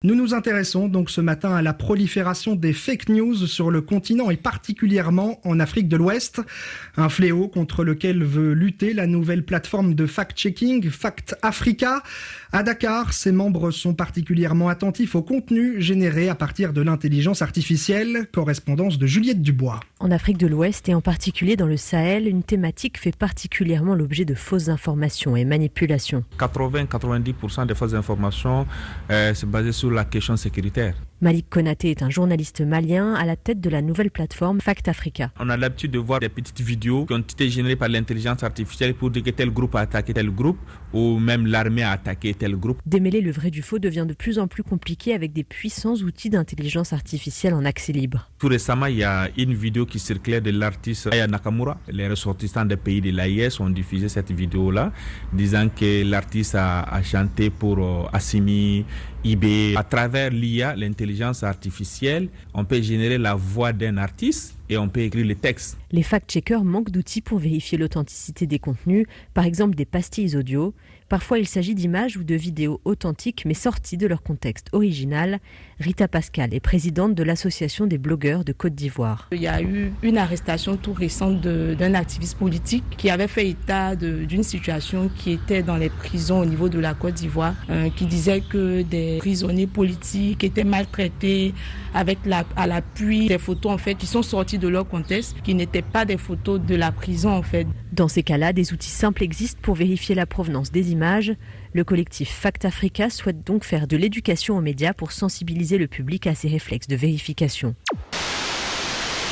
Nous nous intéressons donc ce matin à la prolifération des fake news sur le continent et particulièrement en Afrique de l'Ouest. Un fléau contre lequel veut lutter la nouvelle plateforme de fact-checking Fact Africa. À Dakar, ses membres sont particulièrement attentifs au contenu généré à partir de l'intelligence artificielle. Correspondance de Juliette Dubois. En Afrique de l'Ouest et en particulier dans le Sahel, une thématique fait particulièrement l'objet de fausses informations et manipulations. 80-90% des fausses informations c'est basé sur la question sécuritaire. Malik Konaté est un journaliste malien à la tête de la nouvelle plateforme Fact Africa. On a l'habitude de voir des petites vidéos qui ont été générées par l'intelligence artificielle pour dire que tel groupe a attaqué tel groupe ou même l'armée a attaqué tel groupe. Démêler le vrai du faux devient de plus en plus compliqué avec des puissants outils d'intelligence artificielle en accès libre. Tout récemment, il y a une vidéo qui circulait de l'artiste Aya Nakamura. Les ressortissants des pays de l'AIS ont diffusé cette vidéo-là, disant que l'artiste a chanté pour Assimi, IB. À travers l'IA, l'intelligence artificielle, on peut générer la voix d'un artiste et on peut écrire le texte. Les fact-checkers manquent d'outils pour vérifier l'authenticité des contenus, par exemple des pastilles audio. Parfois, il s'agit d'images ou de vidéos authentiques mais sorties de leur contexte original. Rita Pascal est présidente de l'Association des blogueurs de Côte d'Ivoire. Il y a eu une arrestation tout récente d'un activiste politique qui avait fait état d'une situation qui était dans les prisons au niveau de la Côte d'Ivoire, qui disait que des prisonniers politiques étaient maltraités avec à l'appui des photos en fait qui sont sorties de leur contexte, qui n'étaient pas des photos de la prison en fait. Dans ces cas-là, des outils simples existent pour vérifier la provenance des images. Le collectif Fact Africa souhaite donc faire de l'éducation aux médias pour sensibiliser le public à ces réflexes de vérification.